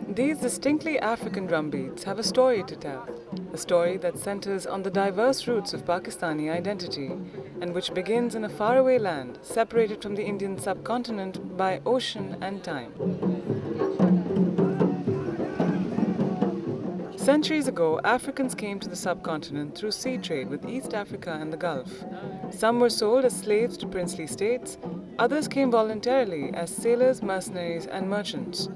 These distinctly African drum beats have a story to tell, a story that centers on the diverse roots of Pakistani identity and which begins in a faraway land separated from the Indian subcontinent by ocean and time. Centuries ago, Africans came to the subcontinent through sea trade with East Africa and the Gulf. Some were sold as slaves to princely states, others came voluntarily as sailors, mercenaries, and merchants.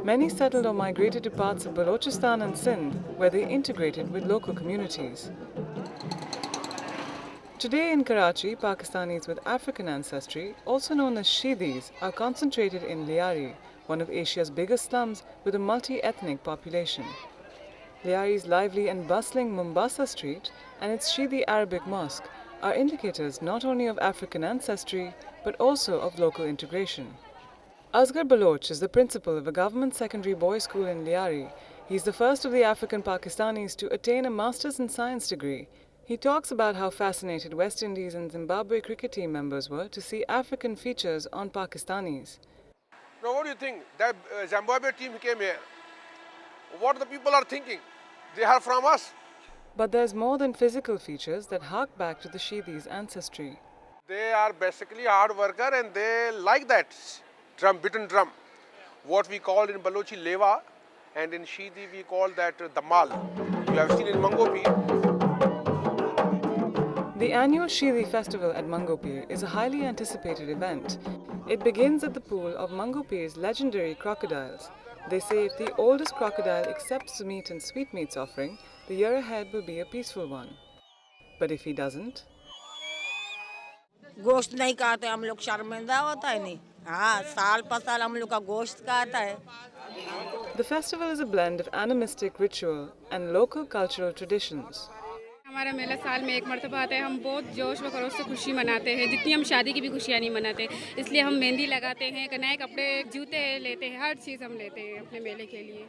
Many settled or migrated to parts of Balochistan and Sindh, where they integrated with local communities. Today in Karachi, Pakistanis with African ancestry, also known as Shidis, are concentrated in Liari, one of Asia's biggest slums with a multi-ethnic population. Liari's lively and bustling Mombasa Street and its Shidi Arabic Mosque are indicators not only of African ancestry, but also of local integration. Asghar Baloch is the principal of a government secondary boys' school in Liari. He's the first of the African Pakistanis to attain a Master's in Science degree. He talks about how fascinated West Indies and Zimbabwe cricket team members were to see African features on Pakistanis. Now, what do you think? That Zimbabwe team came here. What the people are thinking? They are from us. But there's more than physical features that hark back to the Shidis' ancestry. They are basically hard worker and they like that drum, beaten drum. What we call in Balochi leva and in Shidi we call that damal. You have seen in Mangopir. The annual Shidi festival at Mangopir is a highly anticipated event. It begins at the pool of Mangopir's legendary crocodiles. They say if the oldest crocodile accepts the meat and sweetmeats offering, the year ahead will be a peaceful one. But if he doesn't? गोश्त नहीं खाते हम लोग शर्मिंदा होता है नहीं हाँ साल पर साल हम लोग का गोश्त खाता है. The festival is a blend of animistic ritual and local cultural traditions. हमारा मेला साल में एक मरतबा आता है. हम बहुत जोश व खरोश से खुशी मनाते हैं, जितनी हम शादी की भी खुशियाँ नहीं मनाते. इसलिए हम मेहंदी लगाते हैं, नए कपड़े, जूते लेते हैं, हर चीज़ हम लेते हैं अपने मेले के लिए.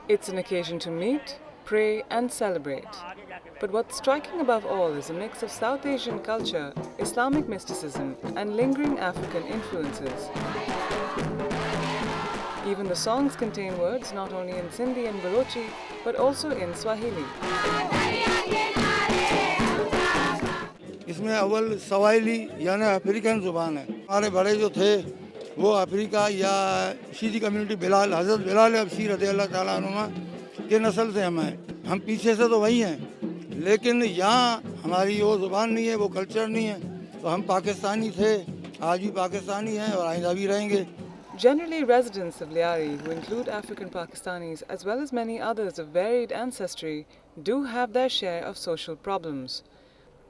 It's an occasion to meet, pray and celebrate. But what's striking above all is a mix of South Asian culture, Islamic mysticism and lingering African influences. Even the songs contain words not only in Sindhi and Balochi, but also in Swahili. इसमें अव्वल सवाहिली यानी African ज़ुबान है. हमारे बड़े जो थे वो अफ्रीका या शीदी कम्युनिटी बिलाल हज़रत बिलाल अबशी रज़ियल्लाहु ताला अन्हुमा के नस्ल से हम पीछे से तो वही हैं, लेकिन यहाँ हमारी वो ज़ुबान नहीं है, वो कल्चर नहीं है, तो हम पाकिस्तानी थे, आज भी पाकिस्तानी हैं और आइंदा भी रहेंगे. Generally, residents of Liari, who include African Pakistanis as well as many others of varied ancestry, do have their share of social problems.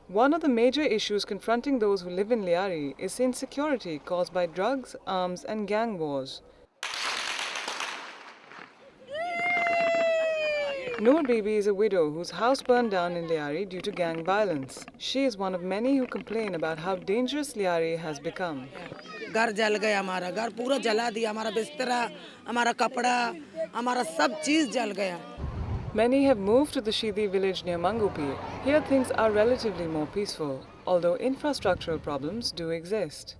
One of the major issues confronting those who live in Liari is insecurity caused by drugs, arms and gang wars. Noor Bibi is a widow whose house burned down in Liari due to gang violence. She is one of many who complain about how dangerous Liari has become. घर जल गया, हमारा घर पूरा जला दिया, हमारा बिस्तरा, हमारा कपड़ा, हमारा सब चीज़ जल गया. Many have moved to the Shidi village near Mangopir. Here things are relatively more peaceful, although infrastructural problems do exist.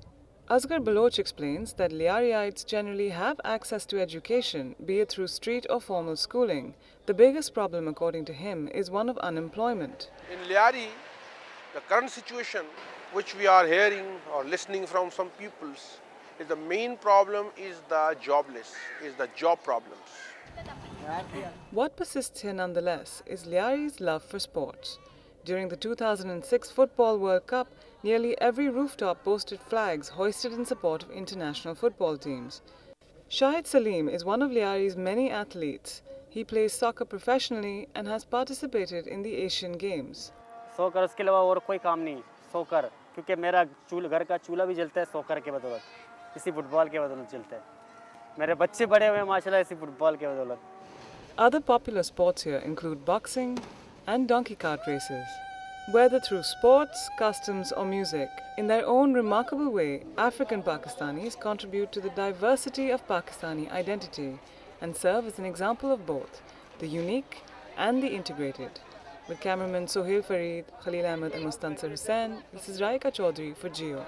Asghar Baloch explains that Liariites generally have access to education, be it through street or formal schooling. The biggest problem, according to him, is one of unemployment. In Liari, the current situation which we are hearing or listening from some peoples is the main problem is the jobless, is the job problems. What persists here nonetheless is Liari's love for sports. During the 2006 Football World Cup, nearly every rooftop boasted flags hoisted in support of international football teams. Shahid Salim is one of Liari's many athletes. He plays soccer professionally and has participated in the Asian Games. सोकर उसके अलावा और कोई काम नहीं, सोकर, क्योंकि मेरा घर का चूल्हा भी जलता है सोकर के बदौलत, इसी फुटबॉल के बदौलत जलता है. मेरे बच्चे बड़े हुए हैं माशाल्लाह इसी फुटबॉल के बदौलत. Other popular sports here include boxing and donkey cart races. Whether through sports, customs or music, in their own remarkable way, African Pakistanis contribute to the diversity of Pakistani identity and serve as an example of both, the unique and the integrated. With cameraman Sohail Fareed, Khalil Ahmed and Mustansir Hussain, this is Raika Chaudhary for Geo.